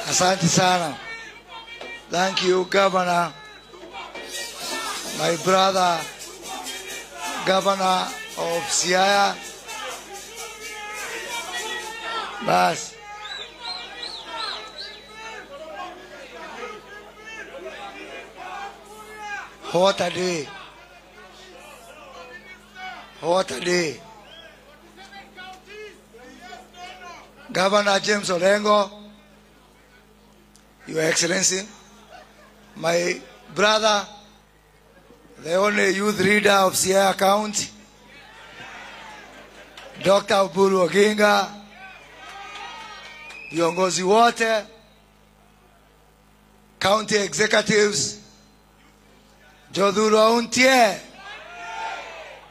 Asante sana. Thank you, Governor. My brother, Governor of Siaya. Bas. What a day. What a day. Governor James Orengo, Your Excellency, my brother, the only youth leader of Siaya County, Dr. Oburu Oginga, viongozi wote, county executives, Jodhuro Untie,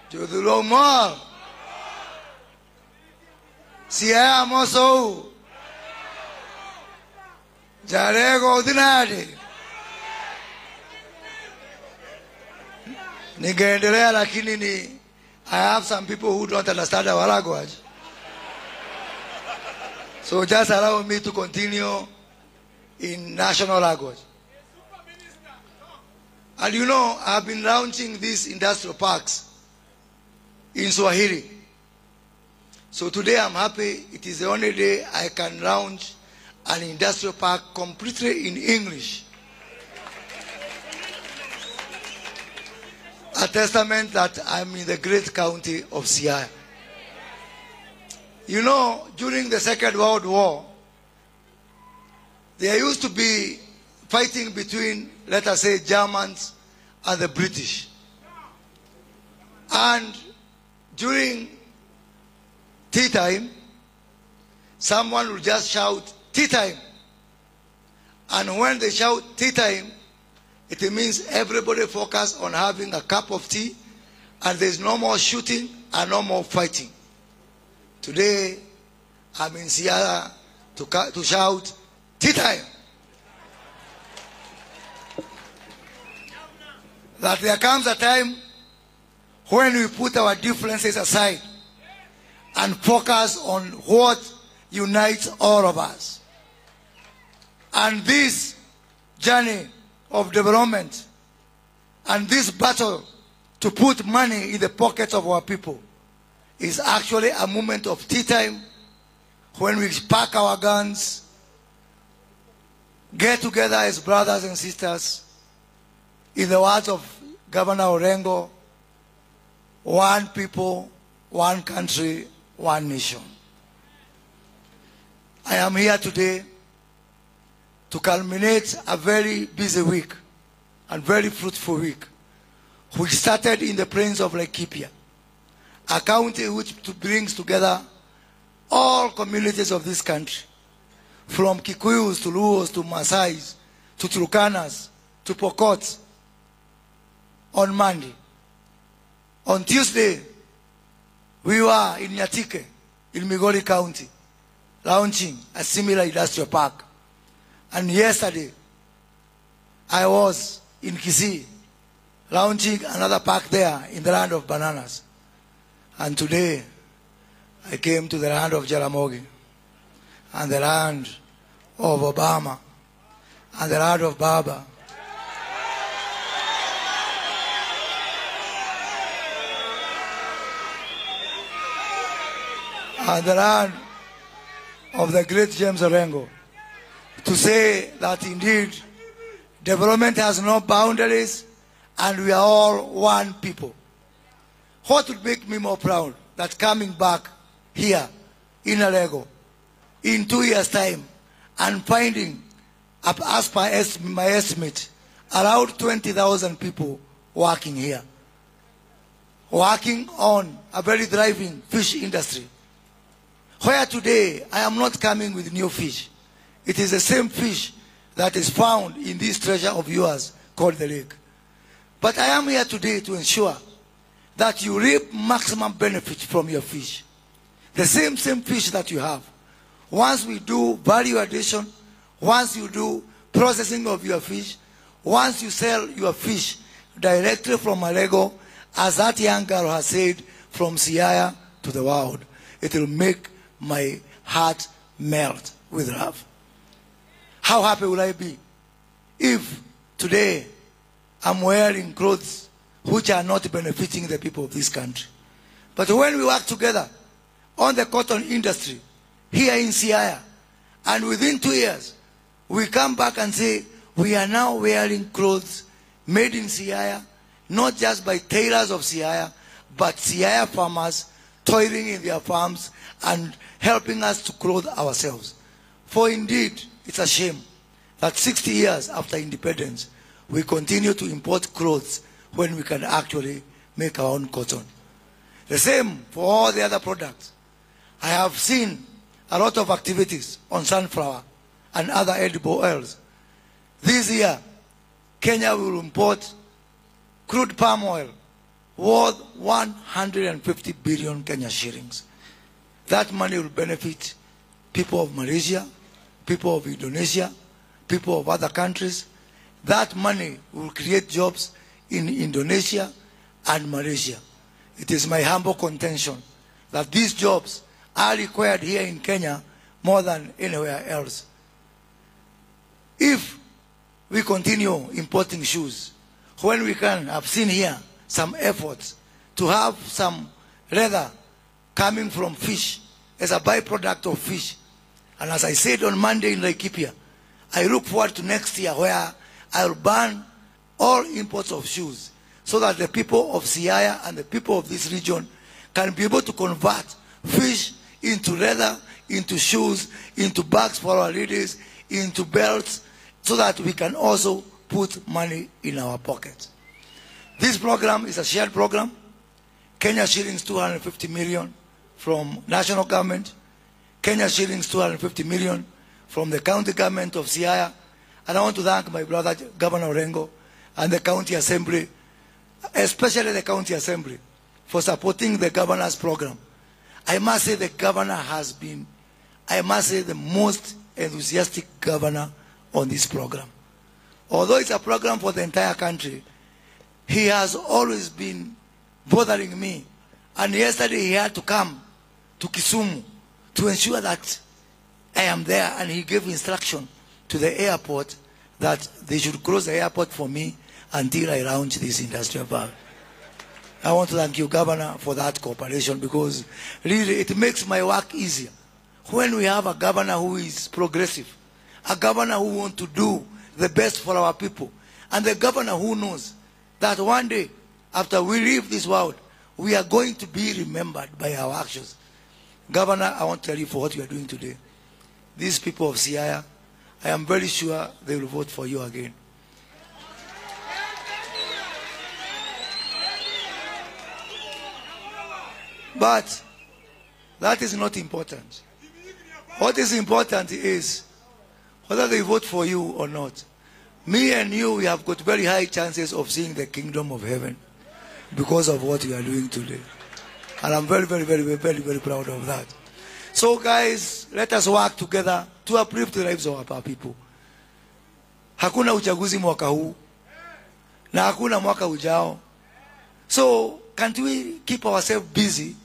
Jodhuro Mall, Siaya Moso, Jarego Dinadi. Ningeendelea lakini ni I have some people who don't understand our language. So just allow me to continue in national language. And you know, I've been launching these industrial parks in Swahili. So today I'm happy it is the only day I can launch an industrial park completely in English. A testament that I'm in the great county of Siaya. You know, during the Second World War, there used to be fighting between, let us say, Germans and the British. And during tea time, someone will just shout, tea time. And when they shout tea time, it means everybody focus on having a cup of tea, and there's no more shooting and no more fighting. Today, I'm in Siaya to shout, tea time. That there comes a time when we put our differences aside and focus on what unites all of us. And this journey of development and this battle to put money in the pockets of our people is actually a moment of tea time when we pack our guns, get together as brothers and sisters, in the words of Governor Orengo, one people, one country, one nation. I am here today to culminate a very busy week and very fruitful week, which started in the plains of Laikipia, a county which brings together all communities of this country, from Kikuyus to Luos to Maasais to Turkanas to Pokots. On Monday, on Tuesday, we were in Nyatike, in Migori County, launching a similar industrial park. And yesterday, I was in Kisii, launching another park there in the land of bananas. And today, I came to the land of Jaramogi, and the land of Obama, and the land of Baba. And the land of the great James Orengo, to say that indeed development has no boundaries and we are all one people. What would make me more proud that coming back here in Alego in 2 years' time and finding, as per my estimate, around 20,000 people working here, working on a very thriving fish industry. Where today I am not coming with new fish. It is the same fish that is found in this treasure of yours called the lake. But I am here today to ensure that you reap maximum benefit from your fish. The same fish that you have. Once we do value addition, once you do processing of your fish, once you sell your fish directly from Alego, as that young girl has said, from Siaya to the world, it will make my heart melt with love. How happy will I be if today I'm wearing clothes which are not benefiting the people of this country? But when we work together on the cotton industry here in Siaya, and within 2 years, we come back and say, we are now wearing clothes made in Siaya, not just by tailors of Siaya, but Siaya farmers toiling in their farms and helping us to clothe ourselves. For indeed, it's a shame that 60 years after independence, we continue to import clothes when we can actually make our own cotton. The same for all the other products. I have seen a lot of activities on sunflower and other edible oils. This year, Kenya will import crude palm oil worth 150 billion Kenya shillings. That money will benefit people of Malaysia, people of Indonesia, people of other countries. That money will create jobs in Indonesia and Malaysia. It is my humble contention that these jobs are required here in Kenya more than anywhere else. If we continue importing shoes, when we can, I've seen here some efforts to have some leather coming from fish as a byproduct of fish. And as I said on Monday in Laikipia, I look forward to next year where I'll ban all imports of shoes so that the people of Siaya and the people of this region can be able to convert fish into leather, into shoes, into bags for our ladies, into belts, so that we can also put money in our pockets. This program is a shared program. Kenya shillings 250 million from national government, Kenya shillings 250 million from the county government of Siaya. And I want to thank my brother Governor Orengo and the county assembly, especially the county assembly, for supporting the governor's program. I must say the governor has been, I must say, the most enthusiastic governor on this program. Although it's a program for the entire country, he has always been bothering me. And yesterday he had to come to Kisumu to ensure that I am there, and he gave instruction to the airport that they should close the airport for me until I launch this industrial park. I want to thank you, Governor, for that cooperation, because really it makes my work easier when we have a governor who is progressive, a governor who wants to do the best for our people, and the governor who knows that one day, after we leave this world, we are going to be remembered by our actions. Governor, I want to tell you for what you are doing today. These people of Siaya, I am very sure they will vote for you again. But that is not important. What is important is whether they vote for you or not. Me and you, we have got very high chances of seeing the kingdom of heaven because of what we are doing today. And I'm very, very, very, very, very proud of that. So guys, let us work together to uplift the lives of our people. Hakuna uchaguzi mwaka huu na hakuna mwaka ujao. So can't we keep ourselves busy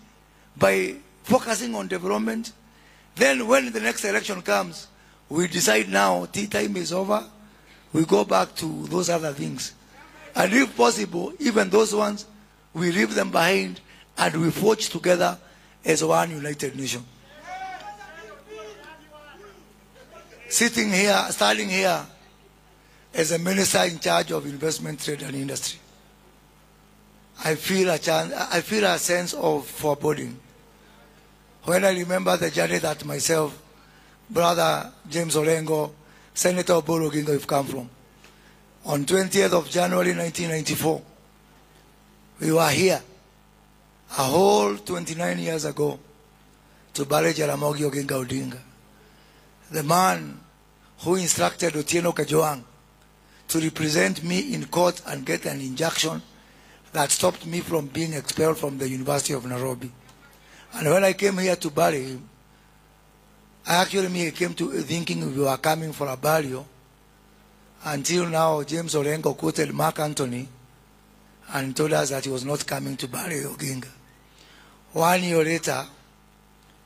by focusing on development? Then when the next election comes, we decide now, tea time is over, we go back to those other things. And if possible, even those ones, we leave them behind and we forge together as one united nation. Sitting here, standing here as a minister in charge of investment, trade and industry, I feel a sense of foreboding. When I remember the journey that myself, Brother James Orengo, Senator Oburu Oginga have come from. On 20th of January 1994, we were here, a whole 29 years ago, to bury Jaramogi Oginga Odinga, the man who instructed Otieno Kajwang to represent me in court and get an injunction that stopped me from being expelled from the University of Nairobi. And when I came here to bury him, I came to thinking we were coming for a burial, until now James Orengo quoted Mark Antony and told us that he was not coming to bury Oginga. 1 year later,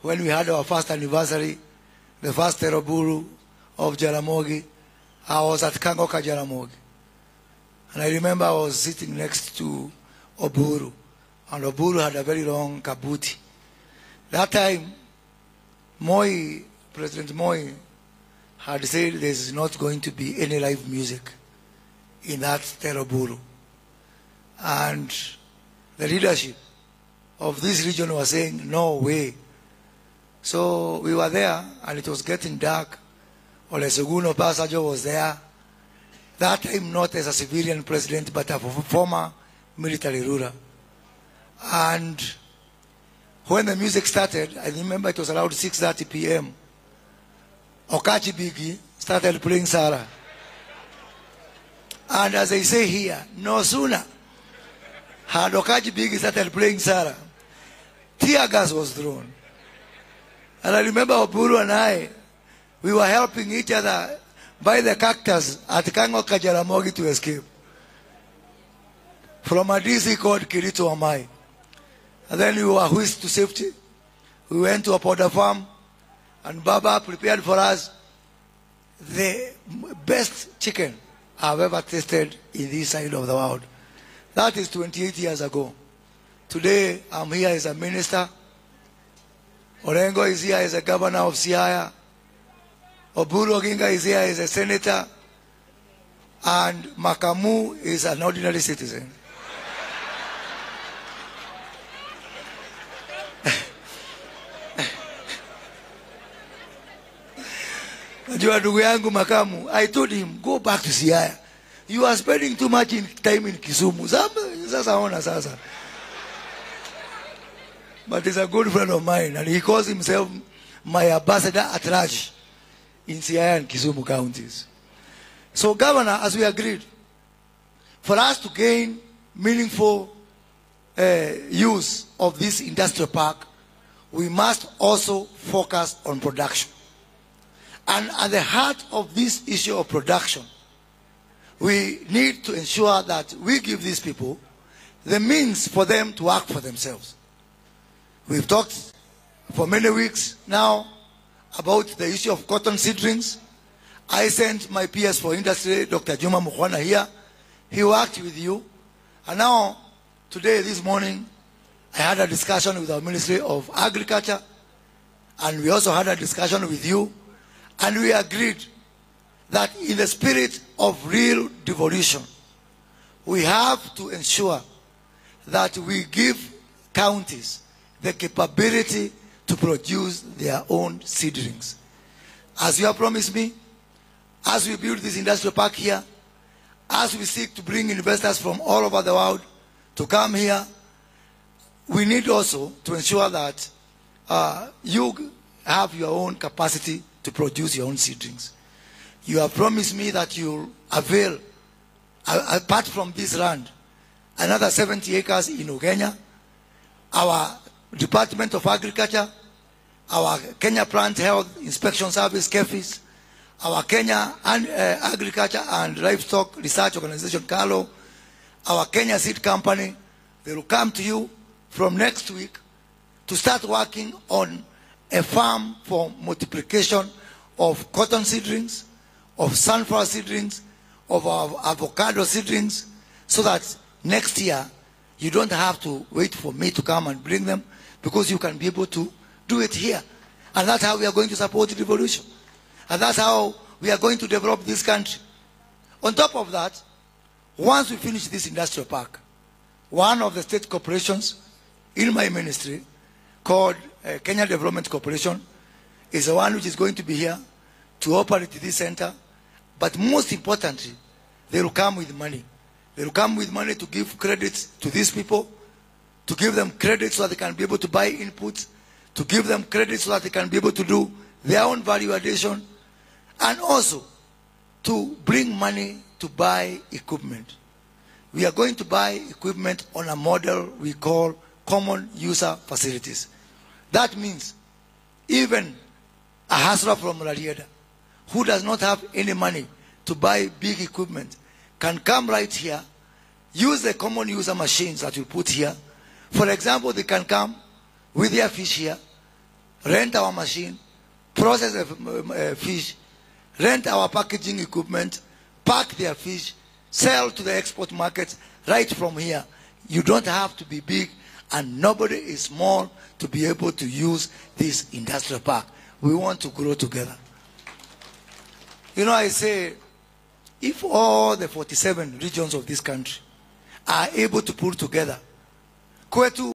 when we had our first anniversary, the first Teraburu of Jaramogi. I was at Kangoka Jaramogi. And I remember I was sitting next to Oburu. And Oburu had a very long kabuti. That time, President Moi had said there's not going to be any live music in that Teraburu. And the leadership of this region was saying, no way. So we were there, and it was getting dark. Olusegun Obasanjo was there. That time not as a civilian president, but a former military ruler. And when the music started, I remember it was around 6:30 p.m. Okachi Bigi started playing Sarah. And as I say here, no sooner had Okachi Bigi started playing Sarah, tear gas was thrown. And I remember Oburu and I, we were helping each other buy the cactus at Kangoka Jaramogi to escape from a DC called Kirito Amai. And then we were whisked to safety. We went to a powder farm, and Baba prepared for us the best chicken I've ever tasted in this side of the world. That is 28 years ago. Today, I'm here as a minister. Orengo is here as a governor of Siaya. Oburu Oginga is here as a senator. And Makamu is an ordinary citizen. Ndugu yangu Makamu, I told him, go back to Siaya. You are spending too much time in Kisumu. Sasa ona sasa. But he's a good friend of mine, and he calls himself my ambassador at large in Siaya and Kisumu counties. So, Governor, as we agreed, for us to gain meaningful use of this industrial park, we must also focus on production. And at the heart of this issue of production, we need to ensure that we give these people the means for them to work for themselves. We've talked for many weeks now about the issue of cotton seedlings. I sent my PS for industry, Dr. Juma Mukwana, here. He worked with you. And now, today, this morning, I had a discussion with our Ministry of Agriculture. And we also had a discussion with you. And we agreed that in the spirit of real devolution, we have to ensure that we give counties the capability to produce their own seedlings. As you have promised me, as we build this industrial park here, as we seek to bring investors from all over the world to come here, we need also to ensure that you have your own capacity to produce your own seedlings. You have promised me that you'll avail, apart from this land, another 70 acres in Ugenya. Our Department of Agriculture, our Kenya Plant Health Inspection Service, KEFIS, our Kenya Agriculture and Livestock Research Organization, CALO, our Kenya Seed Company, they will come to you from next week to start working on a farm for multiplication of cotton seedlings, of sunflower seedlings, of avocado seedlings, so that next year you don't have to wait for me to come and bring them, because you can be able to do it here. And that's how we are going to support the revolution. And that's how we are going to develop this country. On top of that, once we finish this industrial park, one of the state corporations in my ministry, called Kenya Development Corporation, is the one which is going to be here to operate this center. But most importantly, they will come with money. They will come with money to give credits to these people, to give them credit so that they can be able to buy inputs, to give them credit so that they can be able to do their own value addition, and also to bring money to buy equipment. We are going to buy equipment on a model we call common user facilities. That means even a hustler from Rarieda who does not have any money to buy big equipment can come right here, use the common user machines that we put here. For example, they can come with their fish here, rent our machine, process fish, rent our packaging equipment, pack their fish, sell to the export markets right from here. You don't have to be big, and nobody is small to be able to use this industrial park. We want to grow together. You know, I say, if all the 47 regions of this country are able to pull together, kwetu